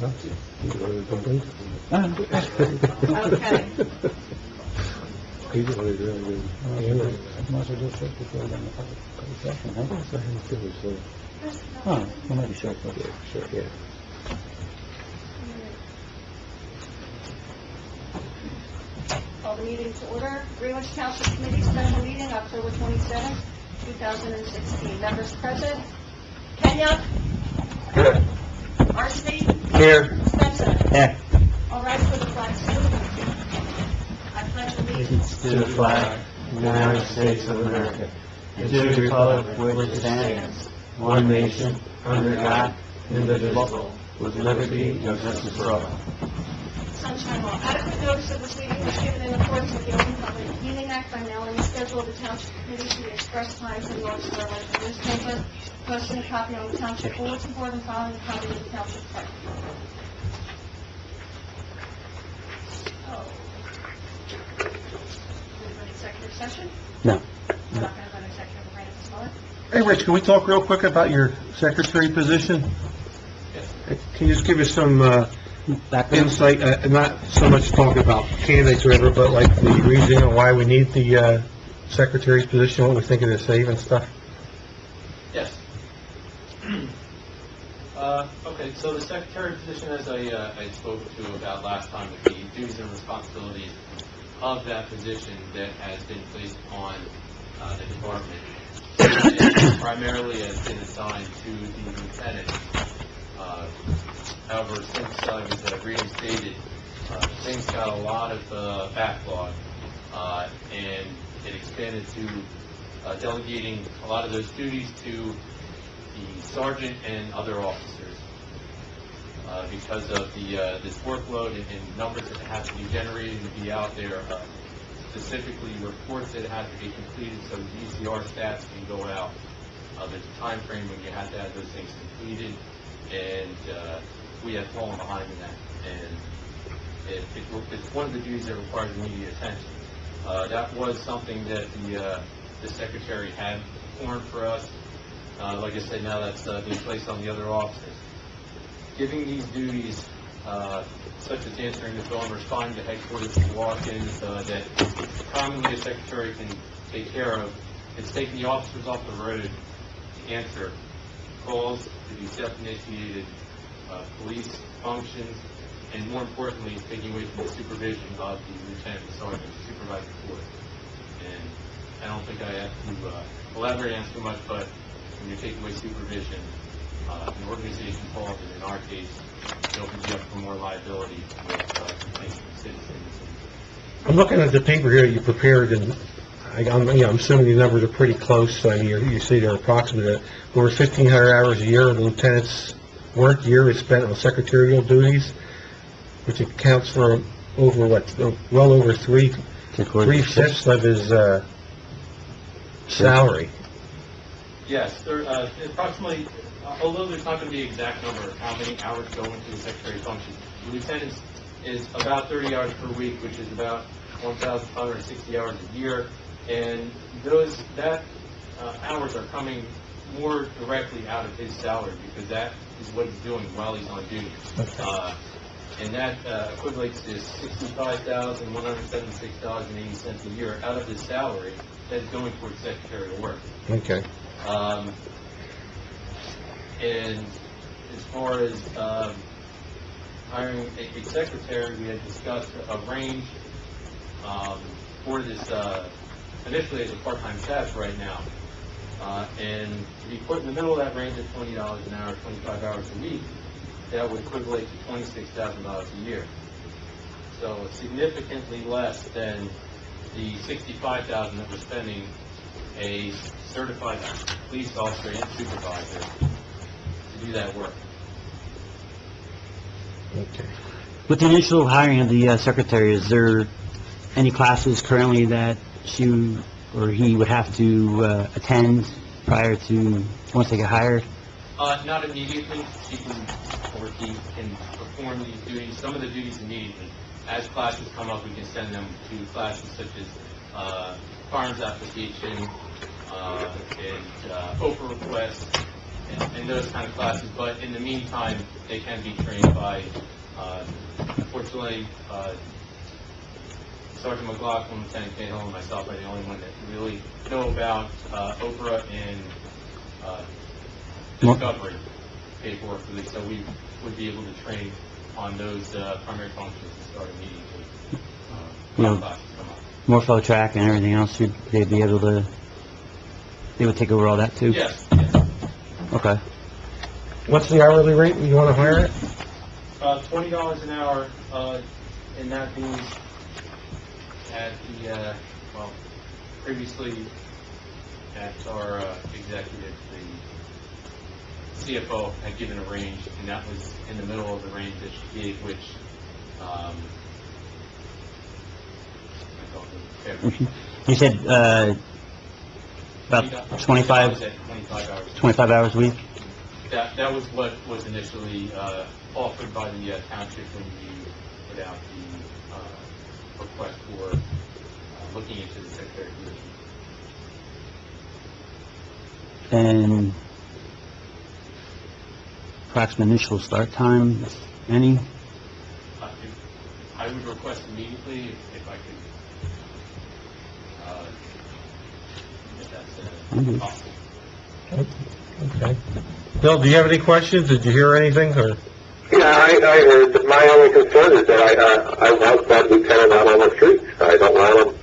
Okay. He's always really good. Might as well do it first before we go into public session, huh? So he's finished, so, Oh, well, maybe short first. yeah, sure, yeah. Call the meeting to order. Greenwich Township Committee special meeting, October 27th, 2016. Members present. Kenya? Here. Marcy? Here. Spencer? Yeah. All right for the flag salute. I pledge allegiance To the flag of the United States of America, and to the republic for which it stands, one nation, under God, indivisible, with liberty and justice for all. Sunshine Law. Adequate notice of this meeting was given in accordance with the Open Public Meeting Act by mailing the schedule of the Township Committee to the express times and notice of our local newspaper, posting a copy on the Township Bulletin Board, and filing a copy with the Township Clerk. Executive session? No. We're not going to go to executive right at this moment. Hey, Rich, can we talk real quick about your secretary position? Can you just give us some insight, not so much talk about candidates or whatever, but like the reason why we need the secretary's position, what we're thinking to save and stuff? Yes. Okay, so the secretary position, as I spoke to about last time, the duties and responsibilities of that position that has been placed on the department and primarily has been assigned to the lieutenant. However, since I was reinstated, things got a lot of backlog, and it expanded to delegating a lot of those duties to the sergeant and other officers. Because of this workload and numbers that have to be generated and be out there, specifically reports that have to be completed so the ECR stats can go out. There's a time frame when you have to have those things completed, and we have fallen behind in that. And it's one of the duties that requires immediate attention. That was something that the secretary had performed for us. Like I said, now that's being placed on the other officers. Giving these duties, such as answering the phone, responding to headquarters to walk-ins, that commonly a secretary can take care of, it's taking the officers off the road to answer calls, to do self-initiated police functions, and more importantly, it's taking away from the supervision of the lieutenant and sergeant to supervise the force. And I don't think I have to elaborate on too much, but when you're taking away supervision, an organization falls, and in our case, it opens you up for more liability with complaints from citizens. I'm looking at the paper here you prepared, and I'm assuming the numbers are pretty close. I mean, you say they're approximate. Over 1,500 hours a year of the lieutenant's work year is spent on secretarial duties, which accounts for over well over three-fifths of his salary. Yes, there, approximately, although there's not going to be an exact number of how many hours go into the secretary function, the lieutenant is about 30 hours per week, which is about 1,560 hours a year, and that hours are coming more directly out of his salary, because that is what he's doing while he's on duty. Okay. And that equates to $65,176.80 a year out of his salary that is going towards secretarial work. Okay. And as far as hiring a secretary, we had discussed a range for this, initially as a part-time staff right now. And to be put in the middle of that range at $20 an hour, 25 hours a week, that would equate to $26,000 a year. So significantly less than the $65,000 that we're spending a certified police officer and supervisor to do that work. Okay. With the initial hiring of the secretary, is there any classes currently that she or he would have to attend prior to, once they get hired? Not immediately. He can perform these duties, some of the duties immediately. As classes come up, we can send them to classes such as farms application and OPA requests, and those kind of classes, but in the meantime, they can be trained by, unfortunately, Sergeant McLaughlin, Lieutenant Cahill, and myself are the only one that really know about Oprah and discovery paperwork release, so we would be able to train on those primary functions and start immediately. Yeah. Classes come up. More flow track and everything else, should they be able to, they would take over all that too? Yes. Okay. What's the hourly rate you want to hire it? $20 an hour, and that means at the, well, previously at our executive, the CFO had given a range, and that was in the middle of the range that she gave, which, I thought was fair. You said, about 25 hours. 25 hours a week? That was what was initially offered by the township when we put out the request for looking into the secretary position. And approximate initial start time, if any? I would request immediately if I could, if that's possible. Okay. Bill, do you have any questions? Did you hear anything, or? Yeah, I heard. My only concern is that I want that lieutenant out on the streets. I don't want him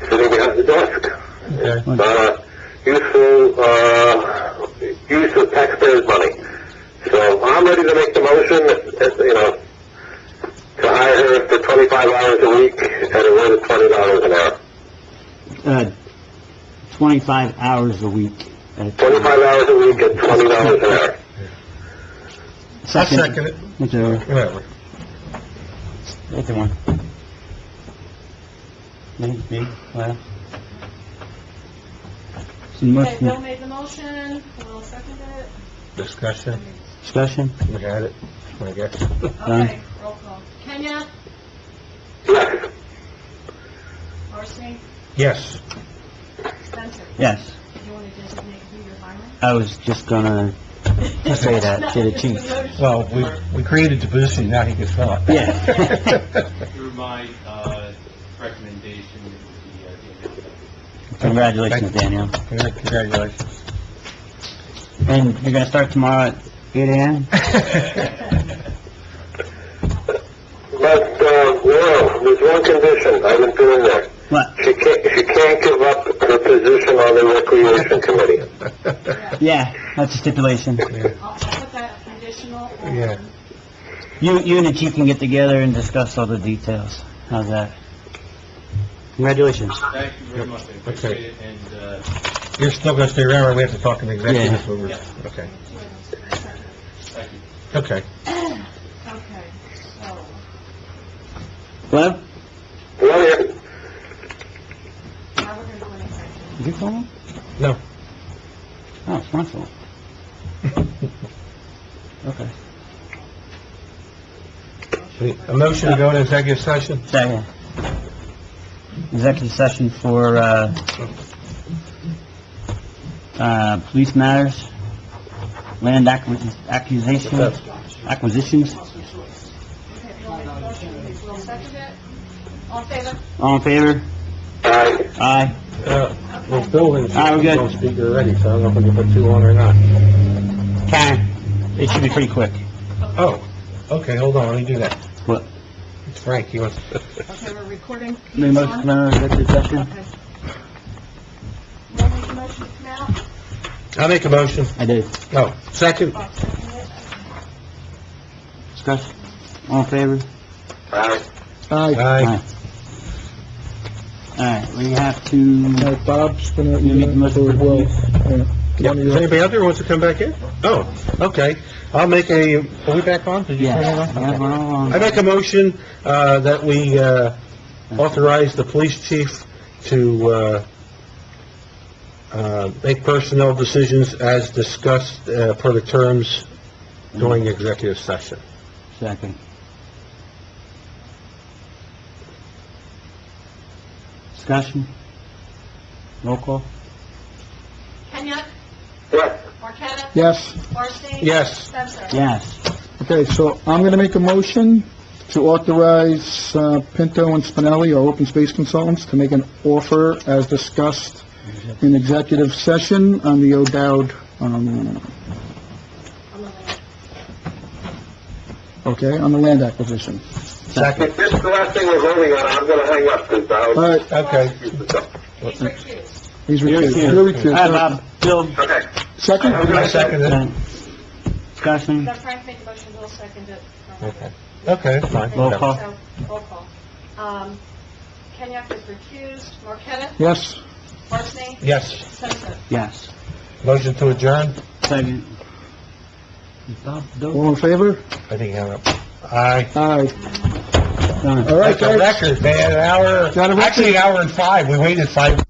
sitting behind the desk. Okay. It's not a use of taxpayers' money. So I'm ready to make the motion, you know, to hire her for 25 hours a week at a rate of $20 an hour. 25 hours a week. 25 hours a week at $20 an hour. I'll second it. Whatever. Whatever. Either one. Me, well. Okay, Bill made the motion, Will seconded it. Discussion. Discussion? We had it, I guess. Okay, roll call. Kenya? Yes. Marcy? Yes. Spencer? Yes. Do you want to designate who you're hiring? I was just gonna say that to the chief. Well, we created the position, now he can fill it. Yeah. Through my recommendation, it would be Congratulations, Daniel. Congratulations. And you're gonna start tomorrow at 8 a.m.? But, well, there's one condition. I've been doing that. What? She can't give up her position on the recreation committee. Yeah, that's a stipulation. I'll put that conditional on. Yeah. You and the chief can get together and discuss all the details. How's that? Congratulations. Thank you very much, I appreciate it, and, You're still gonna stay around, or we have to talk in executive? Yeah. Over- Yeah. Okay. thank you. Okay. Okay, so, Hello? Well, yeah. now we're going to go into executive. Is your phone? No. Oh, it's my phone. Okay. A motion to go into executive session? Second. Executive session for, police matters, land acquisitions. Okay, Bill made the motion, Will seconded it. All in favor? All in favor? Aye. Aye. Well, Bill and All right, we're good. don't speak already, so I don't know if we can put two on or not. Karen, it should be pretty quick. Oh, okay, hold on, let me do that. What? It's Frank, he wants... Okay, we're recording. Make a motion to come out of executive session? Okay. Will make the motion to come out? I'll make a motion. I did. No, second? Bob seconded it. Discuss. All in favor? Aye. Aye. All right, we have to... Bob's gonna, You make the motion for Will? Yeah, is anybody out there who wants to come back in? Oh, okay. I'll make a, are we back on? Did you turn it Yeah. on? Yeah, we're all on. I make a motion, that we, authorize the police chief to, make personnel decisions as discussed, per the terms during the executive session. Second. Discussion? Roll call? Kenya? Yes. Marqueta? Yes. Marcy? Yes. Spencer? Yes. Okay, so I'm going to make a motion to authorize Pinto and Spinelli, our open space consultants, to make an offer as discussed in executive session on the O'Dowd, On the land. okay, on the land acquisition. Second. If this is the last thing we're voting on, I'm gonna hang up, because All right, Okay. He's recused. he's You're recused. recused. You're recused. All right, Bob, Bill, Okay. Second? I second it. discussion, Let Frank make the motion, we'll second it. Okay. Okay, fine. Roll call. So, roll call. Kenyak is recused. Marqueta? Yes. Marcy? Yes. Spencer? yes. Motion to adjourn? Second. Bob, Bill, All in favor? I think hang up. Aye. Aye. done. All right, That's a guys. record, man, an hour, Got a record. actually an hour and 5, we waited 5.